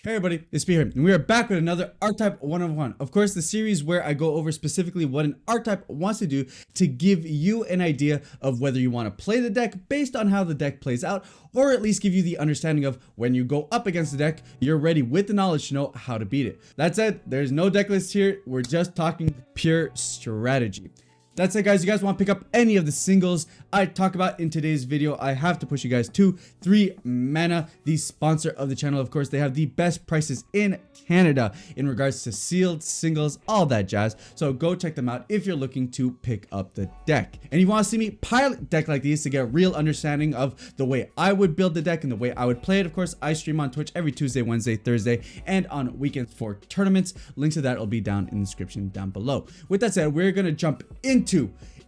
Hey everybody, it's P here, and we are back with another Archetype 101. Of course, the series where I go over specifically what an Archetype wants to do to give you an idea of whether you want to play the deck based on how the deck plays out, or at least give you the understanding of when you go up against the deck, you're ready with the knowledge to know how to beat it. That said, there's no deck list here, we're just talking pure strategy. That's it, guys. You guys want to pick up any of the singles I talk about in today's video, I have to push you guys to 3 Mana, the sponsor of the channel. Of course, they have the best prices in Canada in regards to sealed singles, all that jazz. So go check them out if you're looking to pick up the deck. And you want to see me pilot deck like these to get a real understanding of the way I would build the deck and the way I would play it. Of course, I stream on Twitch every Tuesday, Wednesday, Thursday, and on weekends for tournaments. Links to that will be down in the description down below. With that said, we're going to jump into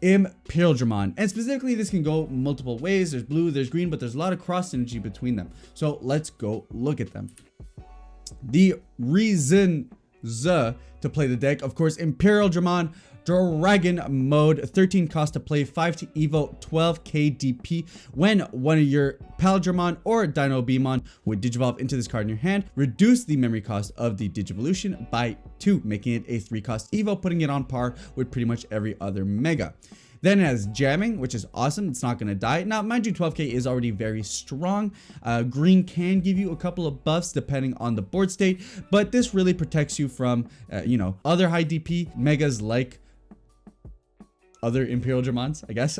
Imperialdramon, and specifically this can go multiple ways. There's blue, there's green, but there's a lot of cross synergy between them. So let's go look at them. The reasons to play the deck, of course, Imperialdramon Dragon Mode, 13 cost to play, 5 to evo, 12 KDP. When one of your Imperialdramon or Digimon would digivolve into this card in your hand, reduce the memory cost of the Digivolution by 2, making it a 3 cost evo, putting it on par with pretty much every other mega. Then it has jamming, which is awesome. It's not going to die. Now, mind you, 12k is already very strong. Green can give you a couple of buffs depending on the board state, but this really protects you from, other high DP megas like other Imperialdramons, I guess.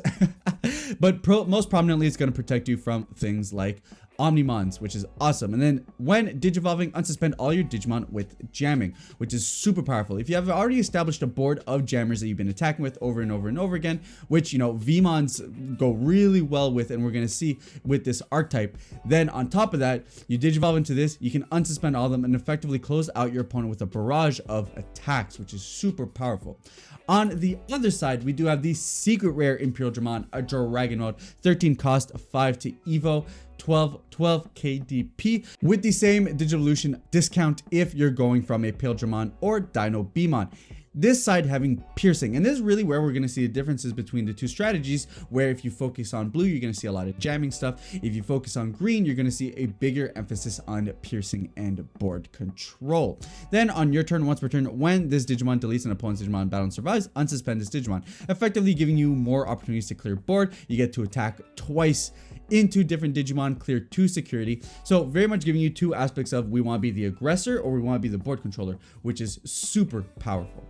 But most prominently, it's going to protect you from things like Omnimons, which is awesome. And then when digivolving, unsuspend all your Digimon with jamming, which is super powerful. If you have already established a board of jammers that you've been attacking with over and over and over again, which, Vmons go really well with, and we're going to see with this archetype, then on top of that, you digivolve into this, you can unsuspend all of them and effectively close out your opponent with a barrage of attacks, which is super powerful. On the other side, we do have the secret rare Imperialdramon Dragon Mode, 13 cost, 5 to evo, 12 KDP, with the same Digivolution discount if you're going from a Imperialdramon or Digimon. This side having piercing, and this is really where we're going to see the differences between the two strategies, where if you focus on blue, you're going to see a lot of jamming stuff. If you focus on green, you're going to see a bigger emphasis on piercing and board control. Then on your turn, once per turn, when this Digimon deletes an opponent's Digimon battle and survives, unsuspend this Digimon, effectively giving you more opportunities to clear board. You get to attack twice into different Digimon, clear 2 security. So very much giving you 2 aspects of we want to be the aggressor or we want to be the board controller, which is super powerful.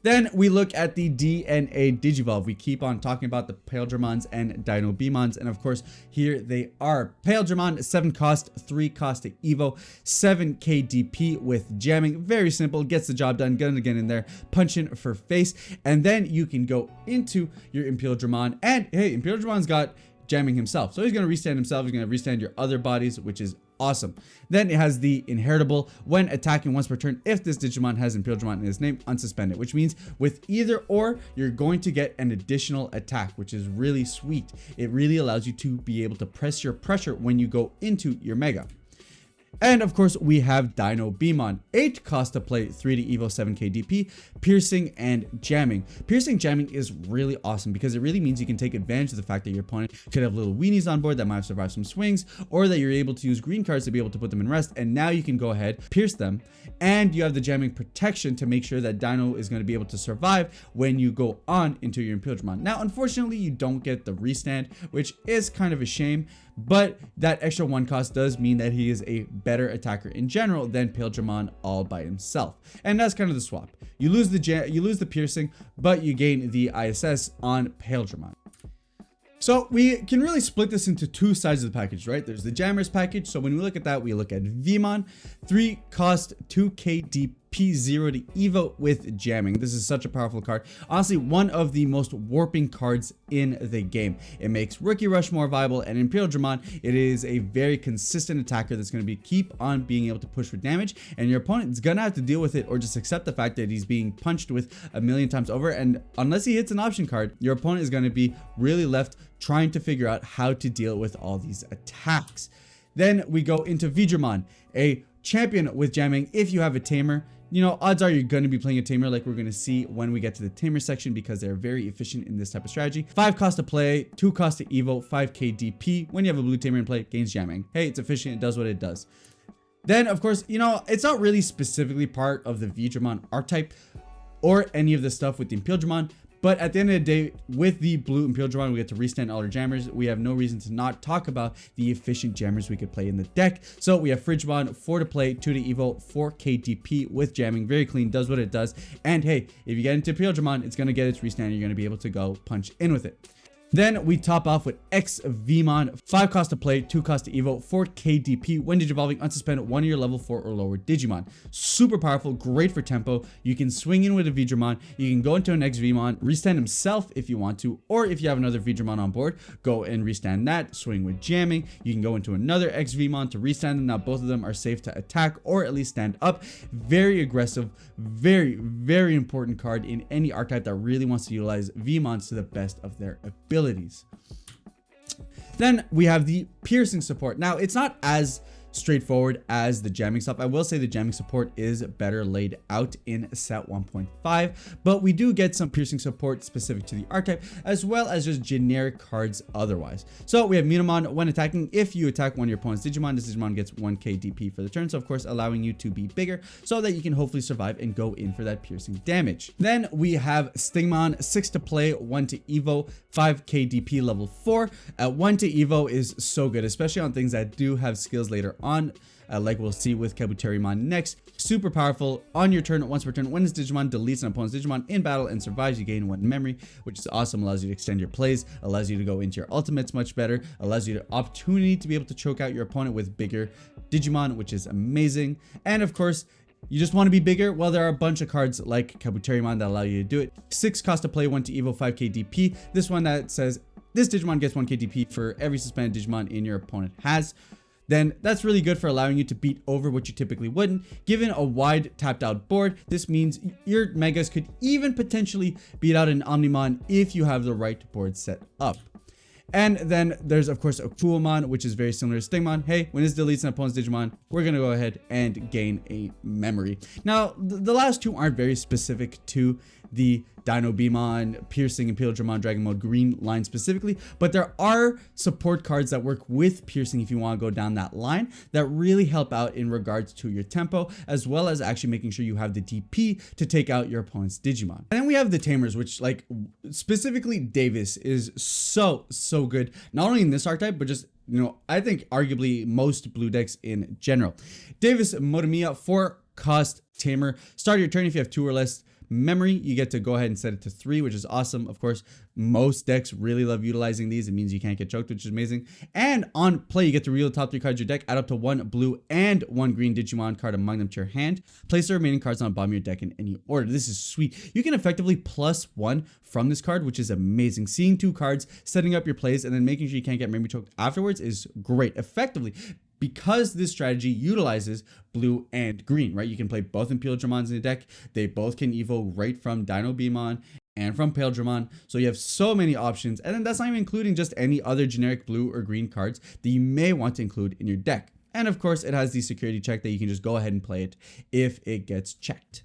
Then we look at the DNA Digivolve. We keep on talking about the Imperialdramons and Digimons, and of course, here they are. Imperialdramon, 7 cost, 3 cost to evo, 7 KDP with jamming. Very simple, gets the job done. Gonna get in there, punch in for face, and then you can go into your Imperialdramon, and hey, Imperialdramon's got jamming himself, so he's gonna restand himself. He's gonna restand your other bodies, which is awesome. Then it has the inheritable. When attacking once per turn, if this Digimon has Imperialdramon in his name, unsuspend it, which means with either or, you're going to get an additional attack, which is really sweet. It really allows you to be able to press your pressure when you go into your mega. And of course, we have Digimon, 8 cost to play, 3 to evo, 7 KDP, piercing and jamming. Piercing jamming is really awesome because it really means you can take advantage of the fact that your opponent could have little weenies on board that might have survived some swings, or that you're able to use green cards to be able to put them in rest, and now you can go ahead, pierce them, and you have the jamming protection to make sure that Dino is going to be able to survive when you go on into your Imperialdramon. Now, unfortunately, you don't get the restand, which is kind of a shame, but that extra 1 cost does mean that he is a better attacker in general than Imperialdramon all by himself. And that's kind of the swap. You lose the piercing, but you gain the ISS on Imperialdramon. So we can really split this into 2 sides of the package, right? There's the jammers package. So when we look at that, we look at Vmon, 3 cost, 2 KDP, 0 to evo with jamming. This is such a powerful card. Honestly, one of the most warping cards in the game. It makes Rookie Rush more viable, and in Imperialdramon, it is a very consistent attacker that's going to keep on being able to push for damage, and your opponent is going to have to deal with it or just accept the fact that he's being punched with a million times over, and unless he hits an option card, your opponent is going to be really left trying to figure out how to deal with all these attacks. Then we go into Digimon, a champion with jamming. If you have a tamer, odds are you're going to be playing a tamer, like we're going to see when we get to the tamer section, because they're very efficient in this type of strategy. 5 cost to play, 2 cost to evo, 5 KDP. When you have a blue tamer in play, gains jamming. Hey, it's efficient, it does what it does. Then, of course, you know, it's not really specifically part of the Digimon archetype or any of the stuff with the Imperialdramon, but at the end of the day, with the blue Imperialdramon, we get to restand all our jammers. We have no reason to not talk about the efficient jammers we could play in the deck. So we have Frigimon, 4 to play, 2 to evo, 4 KDP with jamming. Very clean, does what it does. And hey, if you get into Imperialdramon, it's going to get its restand. You're going to be able to go punch in with it. Then we top off with XVmon, 5 cost to play, 2 cost to evo, 4 KDP. When digivolving, unsuspend one of your level 4 or lower Digimon. Super powerful, great for tempo. You can swing in with a Digimon. You can go into an XVmon, restand himself if you want to, or if you have another Digimon on board, go and restand that, swing with jamming. You can go into another XVmon to restand them. Now both of them are safe to attack or at least stand up. Very aggressive, very important card in any archetype that really wants to utilize Vmons to the best of their ability. Then we have the piercing support. Now it's not as straightforward as the jamming stuff. I will say the jamming support is better laid out in set 1.5, but we do get some piercing support specific to the archetype, as well as just generic cards otherwise. So we have Minamon. When attacking, if you attack one of your opponent's Digimon, this Digimon gets 1 KDP for the turn, so of course allowing you to be bigger so that you can hopefully survive and go in for that piercing damage. Then we have Stingmon, 6 to play, 1 to evo, 5 KDP level 4. 1 to evo is so good, especially on things that do have skills later on, like we'll see with Kabuterimon next. Super powerful. On your turn, once per turn, when this Digimon deletes an opponent's Digimon in battle and survives, you gain 1 memory, which is awesome. Allows you to extend your plays, allows you to go into your ultimates much better, allows you the opportunity to be able to choke out your opponent with bigger Digimon, which is amazing. And of course, you just want to be bigger? Well, there are a bunch of cards like Kabuterimon that allow you to do it. 6 cost to play, 1 to evo, 5 KDP. This one that says this Digimon gets 1 KDP for every suspended Digimon in your opponent has. Then that's really good for allowing you to beat over what you typically wouldn't. Given a wide tapped out board, this means your megas could even potentially beat out an Omnimon if you have the right board set up. And then there's of course a Kuomon, which is very similar to Stingmon. Hey, when this deletes an opponent's Digimon, we're gonna go ahead and gain a memory. Now, the last two aren't very specific to the Dinobemon, Piercing, Imperialdramon Dragon Mode green line specifically, but there are support cards that work with Piercing if you want to go down that line that really help out in regards to your tempo, as well as actually making sure you have the DP to take out your opponent's Digimon. And then we have the Tamers, which like specifically Davis is so good, not only in this archetype, but just, you know, I think arguably most blue decks in general. Davis Motomiya, 4 cost Tamer. Start your turn if you have 2 or less memory, you get to go ahead and set it to 3, which is awesome. Of course, most decks really love utilizing these. It means you can't get choked, which is amazing. And on play, you get to reveal the top 3 cards of your deck, add up to 1 blue and 1 green Digimon card among them to your hand. Place the remaining cards on the bottom of your deck in any order. This is sweet. You can effectively +1 from this card, which is amazing. Seeing 2 cards, setting up your plays, and then making sure you can't get memory choked afterwards is great. Effectively, because this strategy utilizes blue and green, right? You can play both Imperialdramons in the deck. They both can evo right from Dinobemon and from Imperialdramon. So you have so many options. And then that's not even including just any other generic blue or green cards that you may want to include in your deck. And of course, it has the security check that you can just go ahead and play it if it gets checked.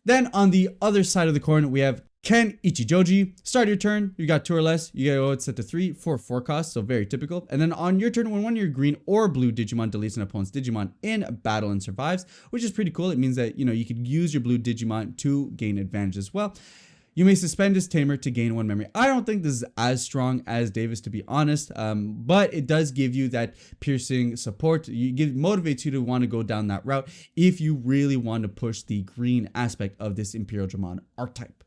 Then on the other side of the coin, we have Ken Ichijoji. Start your turn, you got 2 or less, you gotta go set to 3 for 4 costs, so very typical. And then on your turn, when one of your green or blue Digimon deletes an opponent's Digimon in battle and survives, which is pretty cool. It means that, you know, you could use your blue Digimon to gain advantage as well. You may suspend his Tamer to gain 1 memory. I don't think this is as strong as Davis, to be honest, but it does give you that piercing support. Motivates you to want to go down that route if you really want to push the green aspect of this Imperialdramon archetype.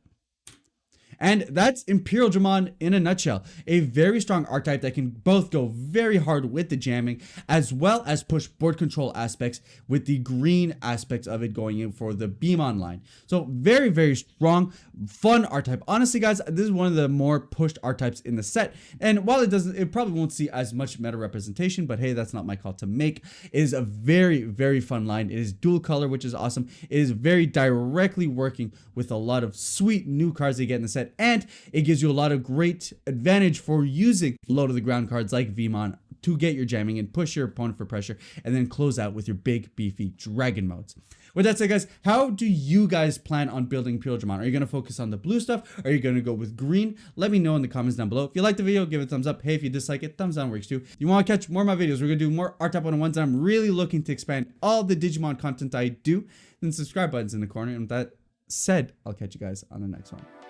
And that's Imperialdramon in a nutshell. A very strong archetype that can both go very hard with the jamming as well as push board control aspects with the green aspects of it going in for the Beamon line. So very strong, fun archetype. Honestly, guys, this is one of the more pushed archetypes in the set. And while it probably won't see as much meta representation, but hey, that's not my call to make. It is a very fun line. It is dual color, which is awesome. It is very directly working with a lot of sweet new cards they get in the set. And it gives you a lot of great advantage for using low to the ground cards like Vmon to get your jamming and push your opponent for pressure, and then close out with your big beefy dragon modes. With that said, guys, how do you guys plan on building Imperialdramon? Are you going to focus on the blue stuff? Are you going to go with green? Let me know in the comments down below. If you like the video, give it a thumbs up. Hey, if you dislike it, thumbs down works too. If you want to catch more of my videos, we're going to do more Archetype 101s, and I'm really looking to expand all the Digimon content I do. Then subscribe button's in the corner. And with that said, I'll catch you guys on the next one.